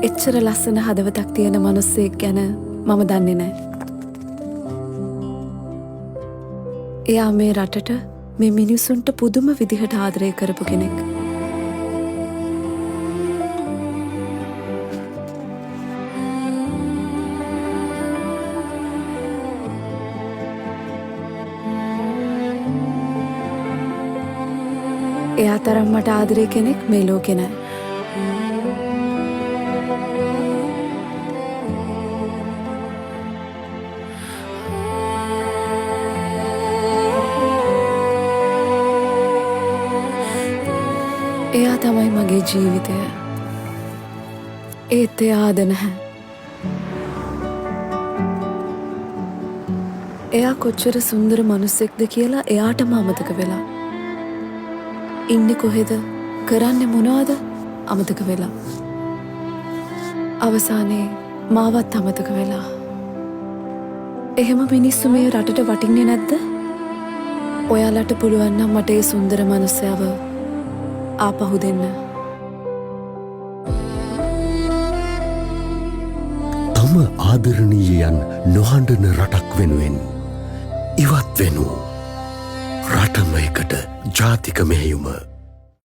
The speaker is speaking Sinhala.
එච්චර ලස්සන හදවතක් තියෙන මිනිස්සෙක් ගැන මම දන්නේ නැහැ. එයා මේ රටට මේ මිනිසුන්ට පුදුම විදිහට ආදරය කරපු කෙනෙක්. එයා තරම් මට ආදරේ කෙනෙක් මේ ලෝකේ නැහැ. එයා තමයි මගේ ජීවිතය. ඒත් එයා ආද නැහැ. එයා කොච්චර සුන්දර මිනිස්සෙක්ද කියලා එයාටම අමතක වෙලා. ඉන්නේ කොහෙද? කරන්නේ මොනවද? අමතක වෙලා. අවසානයේ මාවත් අමතක වෙලා. එහෙම මිනිස්සු මේ රටට වටින්නේ නැද්ද? ඔයාලට පුළුවන් නම් මට ඒ සුන්දර මිනිස්සයව ආපහු දෙන්න. තම ආදරණීයයන් නොහඬන රටක් වෙනුවෙන් ඉවත් වෙනු රටම එකට ජාතික මෙහෙයුම